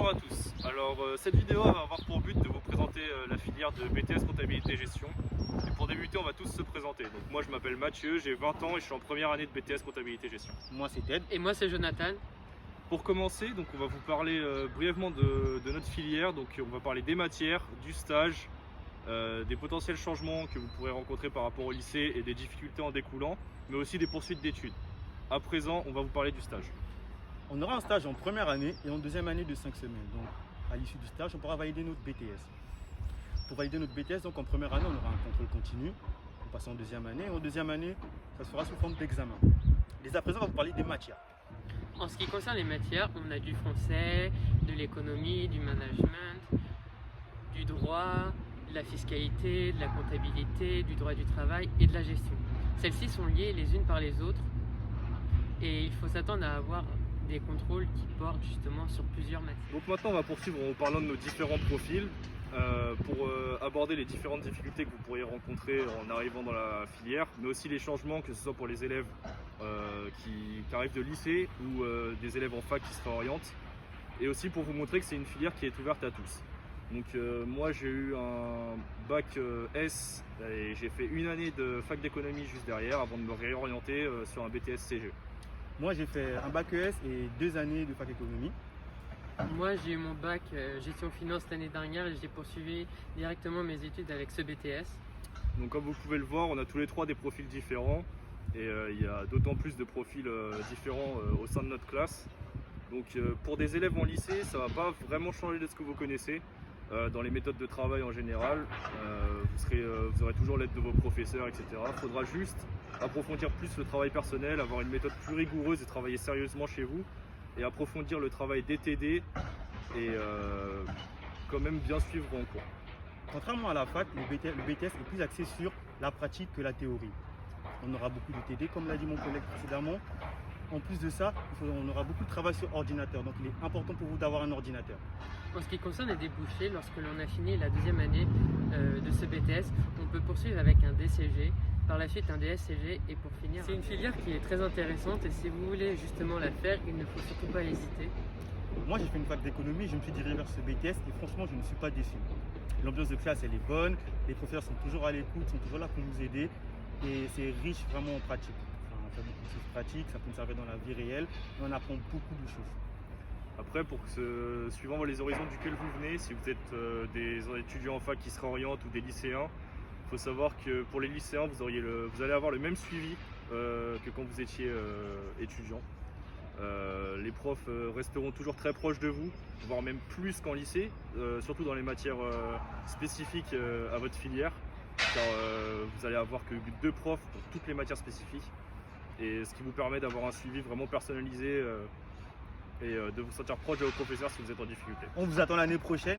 Bonjour à tous. Alors cette vidéo va avoir pour but de vous présenter la filière de BTS Comptabilité Gestion. Et pour débuter, on va tous se présenter. Donc moi je m'appelle Mathieu, j'ai 20 ans et je suis en première année de BTS Comptabilité Gestion. Moi c'est Ted. Et moi c'est Jonathan. Pour commencer, donc on va vous parler brièvement de notre filière. Donc on va parler des matières, du stage, des potentiels changements que vous pourrez rencontrer par rapport au lycée et des difficultés en découlant, mais aussi des poursuites d'études. À présent, on va vous parler du stage. On aura un stage en première année et en deuxième année de 5 semaines. Donc à l'issue du stage, on pourra valider notre BTS. Pour valider notre BTS, donc en première année, on aura un contrôle continu. On passe en deuxième année. Et en deuxième année, ça se fera sous forme d'examen. Dès à présent, on va vous parler des matières. En ce qui concerne les matières, on a du français, de l'économie, du management, du droit, de la fiscalité, de la comptabilité, du droit du travail et de la gestion. Celles-ci sont liées les unes par les autres et il faut s'attendre à avoir des contrôles qui portent justement sur plusieurs matières. Donc maintenant on va poursuivre en parlant de nos différents profils pour aborder les différentes difficultés que vous pourriez rencontrer en arrivant dans la filière, mais aussi les changements, que ce soit pour les élèves qui arrivent de lycée ou des élèves en fac qui se réorientent, et aussi pour vous montrer que c'est une filière qui est ouverte à tous. Donc moi j'ai eu un bac S et j'ai fait une année de fac d'économie juste derrière avant de me réorienter sur un BTS CG. Moi j'ai fait un bac ES et 2 années de fac économie. Moi j'ai eu mon bac gestion finance l'année dernière et j'ai poursuivi directement mes études avec ce BTS. Donc comme vous pouvez le voir, on a tous les trois des profils différents et il y a d'autant plus de profils différents au sein de notre classe. Donc pour des élèves en lycée, ça ne va pas vraiment changer de ce que vous connaissez. Dans les méthodes de travail en général, vous aurez toujours l'aide de vos professeurs, etc. Il faudra juste approfondir plus le travail personnel, avoir une méthode plus rigoureuse et travailler sérieusement chez vous, et approfondir le travail DTD et quand même bien suivre en cours. Contrairement à la fac, le BTS est plus axé sur la pratique que la théorie. On aura beaucoup de TD, comme l'a dit mon collègue précédemment. En plus de ça, on aura beaucoup de travail sur ordinateur, donc il est important pour vous d'avoir un ordinateur. En ce qui concerne les débouchés, lorsque l'on a fini la deuxième année de ce BTS, on peut poursuivre avec un DCG, par la suite un DSCG et pour finir... C'est une filière qui est très intéressante et si vous voulez justement la faire, il ne faut surtout pas hésiter. Moi j'ai fait une fac d'économie, je me suis dirigé vers ce BTS et franchement je ne suis pas déçu. L'ambiance de classe elle est bonne, les professeurs sont toujours à l'écoute, sont toujours là pour nous aider et c'est riche vraiment en pratique. On fait beaucoup de choses pratiques, ça peut nous servir dans la vie réelle et on apprend beaucoup de choses. Après, suivant les horizons duquel vous venez, si vous êtes des étudiants en fac qui se réorientent ou des lycéens, il faut savoir que pour les lycéens, vous allez avoir le même suivi que quand vous étiez étudiant. Les profs resteront toujours très proches de vous, voire même plus qu'en lycée, surtout dans les matières spécifiques à votre filière, car vous allez avoir que 2 profs pour toutes les matières spécifiques, et ce qui vous permet d'avoir un suivi vraiment personnalisé et de vous sentir proche de vos professeurs si vous êtes en difficulté. On vous attend l'année prochaine.